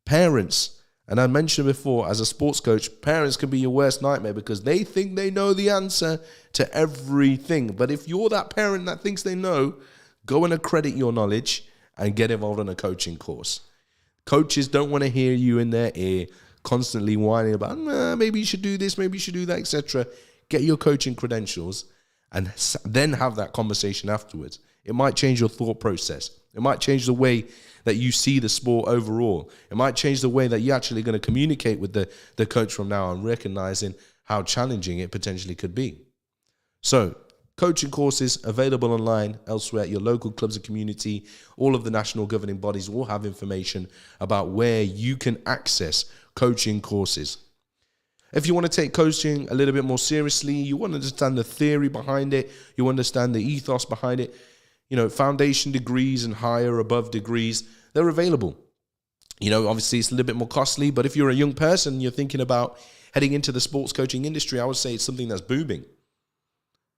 Speaker 1: Parents, and I mentioned before, as a sports coach, parents can be your worst nightmare because they think they know the answer to everything. But if you're that parent that thinks they know, go and accredit your knowledge and get involved in a coaching course. Coaches don't want to hear you in their ear constantly whining about, maybe you should do this, maybe you should do that, etc. Get your coaching credentials and then have that conversation afterwards. It might change your thought process. It might change the way that you see the sport overall. It might change the way that you're actually going to communicate with the coach from now on, recognizing how challenging it potentially could be. So, coaching courses available online elsewhere at your local clubs and community. All of the national governing bodies will have information about where you can access coaching courses. If you want to take coaching a little bit more seriously, you want to understand the theory behind it, you understand the ethos behind it, foundation degrees and higher above degrees, they're available. Obviously it's a little bit more costly, but if you're a young person and you're thinking about heading into the sports coaching industry, I would say it's something that's booming.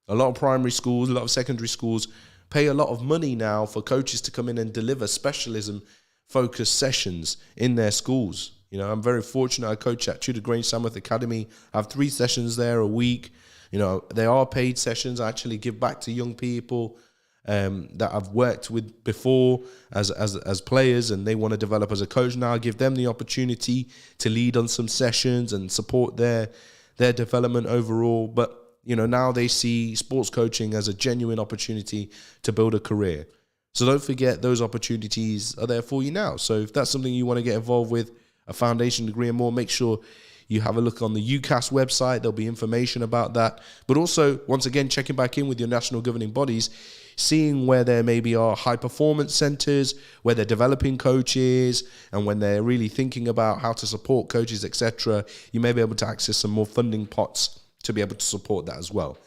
Speaker 1: A lot of primary schools, a lot of secondary schools pay a lot of money now for coaches to come in and deliver specialism-focused sessions in their schools. I'm very fortunate. I coach at Tudor Grange Samworth Academy. I have 3 sessions there a week. They are paid sessions. I actually give back to young people that I've worked with before as players, and they want to develop as a coach now. I give them the opportunity to lead on some sessions and support their development overall. But now they see sports coaching as a genuine opportunity to build a career. So don't forget, those opportunities are there for you now. So if that's something you want to get involved with, a foundation degree and more, make sure you have a look on the UCAS website. There'll be information about that. But also, once again, checking back in with your national governing bodies, seeing where there maybe are high performance centers, where they're developing coaches, and when they're really thinking about how to support coaches, etc. You may be able to access some more funding pots to be able to support that as well.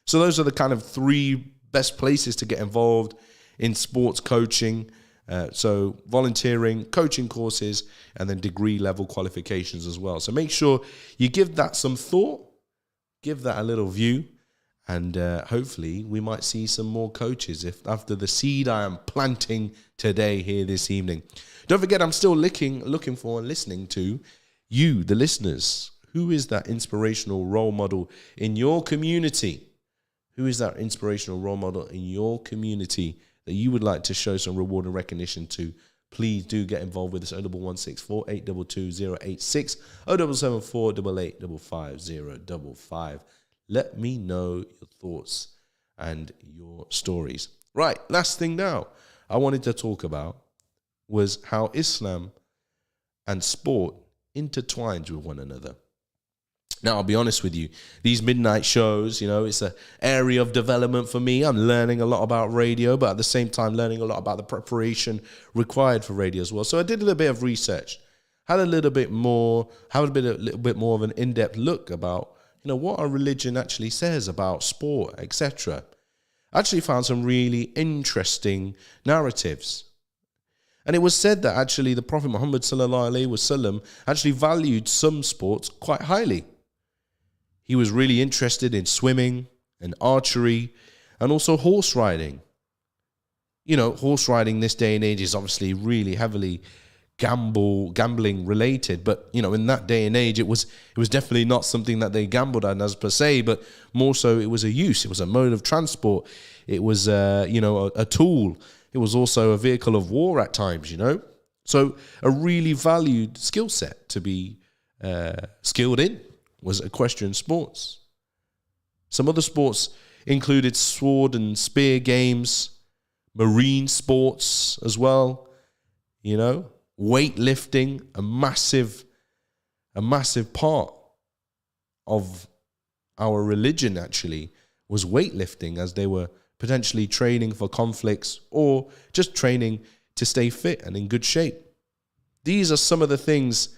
Speaker 1: So those are the kind of 3 best places to get involved in sports coaching. So volunteering, coaching courses, and then degree level qualifications as well. So make sure you give that some thought, give that a little view, and hopefully we might see some more coaches after the seed I am planting today here this evening. Don't forget, I'm still looking for and listening to you, the listeners. Who is that inspirational role model in your community? Who is that inspirational role model in your community that you would like to show some reward and recognition to? Please do get involved with us. 01164 822 086 0774 8855 055. Let me know your thoughts and your stories. Right, last thing now I wanted to talk about was how Islam and sport intertwines with one another. Now, I'll be honest with you, these midnight shows, it's an area of development for me. I'm learning a lot about radio, but at the same time, learning a lot about the preparation required for radio as well. So I did a little bit of research, had a little bit more of an in-depth look about, what our religion actually says about sport, etc. I actually found some really interesting narratives. And it was said that actually the Prophet Muhammad sallallahu alaihi wasallam actually valued some sports quite highly. He was really interested in swimming and archery and also horse riding. Horse riding this day and age is obviously really heavily gambling related, but in that day and age it was definitely not something that they gambled on as per se, but more so it was it was a mode of transport, it was a tool, it was also a vehicle of war at times, so a really valued skill set to be skilled in was equestrian sports. Some other sports included sword and spear games, marine sports as well, weightlifting, a massive part of our religion actually was weightlifting, as they were potentially training for conflicts or just training to stay fit and in good shape. These are some of the things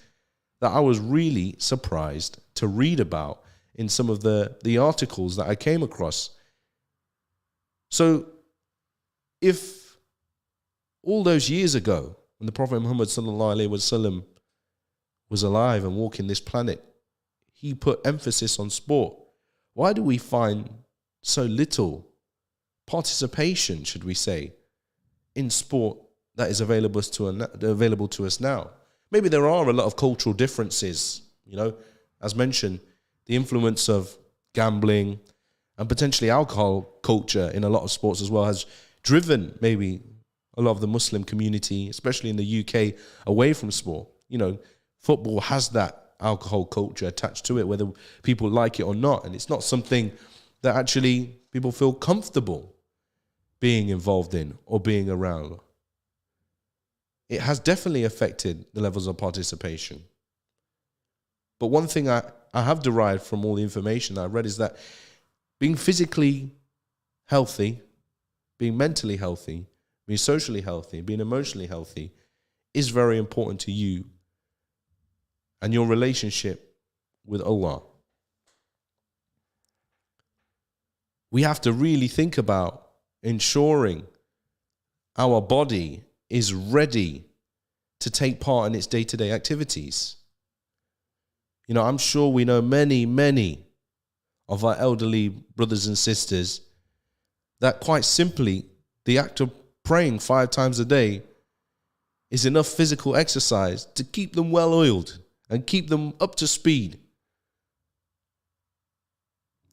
Speaker 1: that I was really surprised to read about in some of the articles that I came across. So if all those years ago, when the Prophet Muhammad sallallahu alaihi wasallam was alive and walking this planet, he put emphasis on sport, why do we find so little participation, should we say, in sport that is available to us now? Maybe there are a lot of cultural differences, as mentioned, the influence of gambling and potentially alcohol culture in a lot of sports as well has driven maybe a lot of the Muslim community, especially in the UK, away from sport. Football has that alcohol culture attached to it, whether people like it or not. And it's not something that actually people feel comfortable being involved in or being around. It has definitely affected the levels of participation. But one thing I have derived from all the information that I've read is that being physically healthy, being mentally healthy, being socially healthy, being emotionally healthy is very important to you and your relationship with Allah. We have to really think about ensuring our body is ready to take part in its day-to-day activities. I'm sure we know many of our elderly brothers and sisters that quite simply the act of praying 5 times a day is enough physical exercise to keep them well-oiled and keep them up to speed.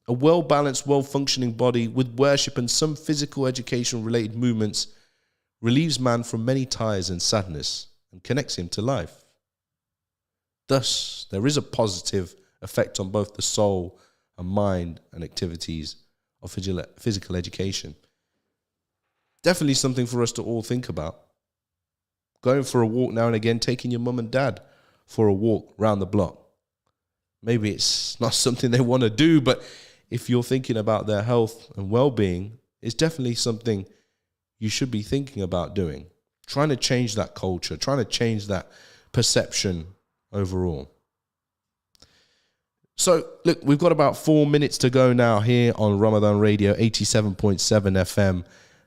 Speaker 1: A well-balanced, well-functioning body with worship and some physical education-related movements relieves man from many tires and sadness and connects him to life. Thus, there is a positive effect on both the soul and mind and activities of physical education. Definitely something for us to all think about. Going for a walk now and again, taking your mum and dad for a walk round the block. Maybe it's not something they want to do, but if you're thinking about their health and well-being, it's definitely something you should be thinking about doing. Trying to change that culture, trying to change that perception overall. So, look, we've got about 4 minutes to go now here on Ramadan Radio 87.7 FM.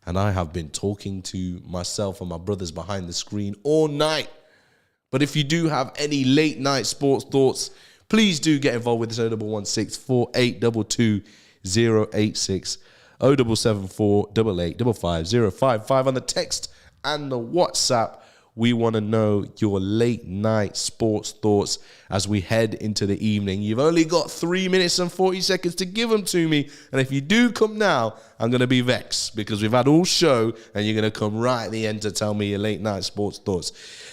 Speaker 1: And I have been talking to myself and my brothers behind the screen all night. But if you do have any late night sports thoughts, please do get involved with this 0116 4822 086 0774 8855 055 on the text and the WhatsApp. We want to know your late night sports thoughts as we head into the evening. You've only got 3 minutes and 40 seconds to give them to me. And if you do come now, I'm going to be vexed because we've had all show and you're going to come right at the end to tell me your late night sports thoughts.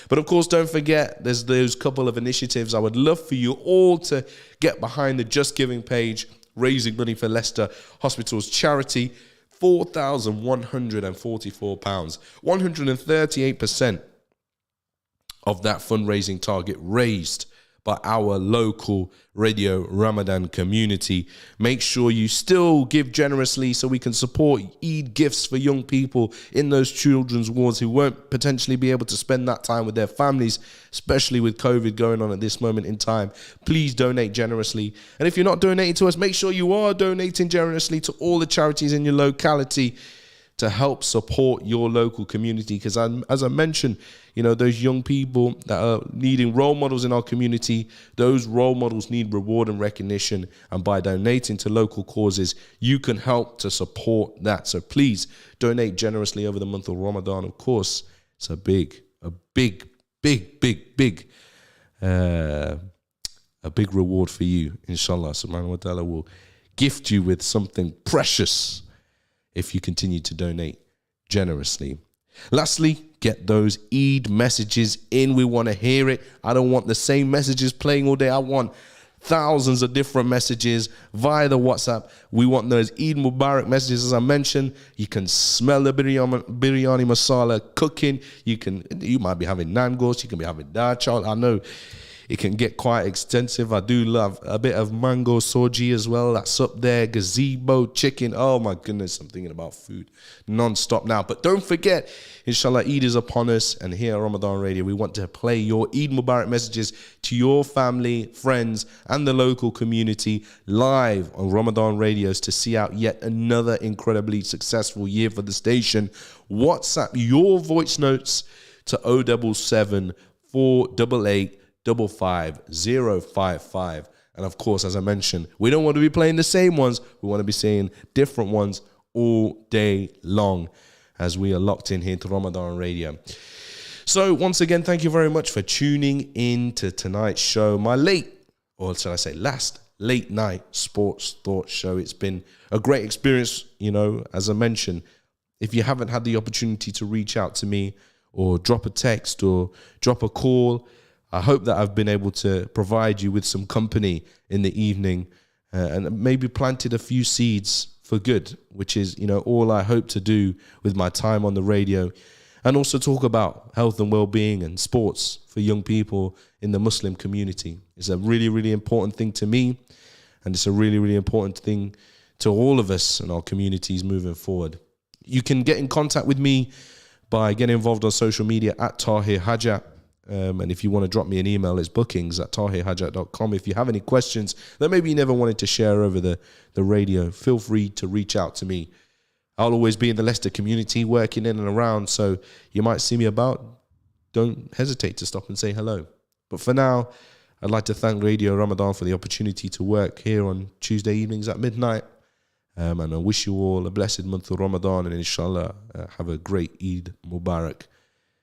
Speaker 1: But of course, don't forget, there's those couple of initiatives. I would love for you all to get behind the Just Giving page, raising money for Leicester Hospital's charity, £4,144, 138% of that fundraising target raised by our local Radio Ramadan community. Make sure you still give generously so we can support Eid gifts for young people in those children's wards who won't potentially be able to spend that time with their families, especially with COVID going on at this moment in time. Please donate generously. And if you're not donating to us, make sure you are donating generously to all the charities in your locality to help support your local community. Because as I mentioned, you know, those young people that are needing role models in our community, those role models need reward and recognition. And by donating to local causes, you can help to support that. So please donate generously over the month of Ramadan. Of course, it's a big reward for you. Inshallah, subhanahu wa ta'ala will gift you with something precious if you continue to donate generously. Lastly, get those Eid messages in. We want to hear it. I don't want the same messages playing all day. I want thousands of different messages via the WhatsApp. We want those Eid Mubarak messages. As I mentioned, you can smell the biryani masala cooking. You might be having naan ghost. You can be having dal chawal. I know it can get quite extensive. I do love a bit of mango soji as well. That's up there. Gazebo, chicken. Oh my goodness, I'm thinking about food non-stop now. But don't forget, inshallah, Eid is upon us. And here at Ramadan Radio, we want to play your Eid Mubarak messages to your family, friends, and the local community live on Ramadan radios to see out yet another incredibly successful year for the station. WhatsApp your voice notes to 077 488 55055. And of course, as I mentioned, we don't want to be playing the same ones. We want to be saying different ones all day long as we are locked in here to Ramadan Radio. So once again, thank you very much for tuning in to tonight's show. My last late night sports thought show. It's been a great experience, you know, as I mentioned. If you haven't had the opportunity to reach out to me or drop a text or drop a call, I hope that I've been able to provide you with some company in the evening and maybe planted a few seeds for good, which is, you know, all I hope to do with my time on the radio, and also talk about health and well-being and sports for young people in the Muslim community. It's a really, really important thing to me, and it's a really, really important thing to all of us in our communities moving forward. You can get in contact with me by getting involved on social media at Tahir Hajat. And if you want to drop me an email, it's bookings@tahirhajat.com. If you have any questions that maybe you never wanted to share over the radio, feel free to reach out to me. I'll always be in the Leicester community working in and around, so you might see me about. Don't hesitate to stop and say hello. But for now, I'd like to thank Radio Ramadan for the opportunity to work here on Tuesday evenings at midnight. And I wish you all a blessed month of Ramadan, and inshallah, have a great Eid Mubarak.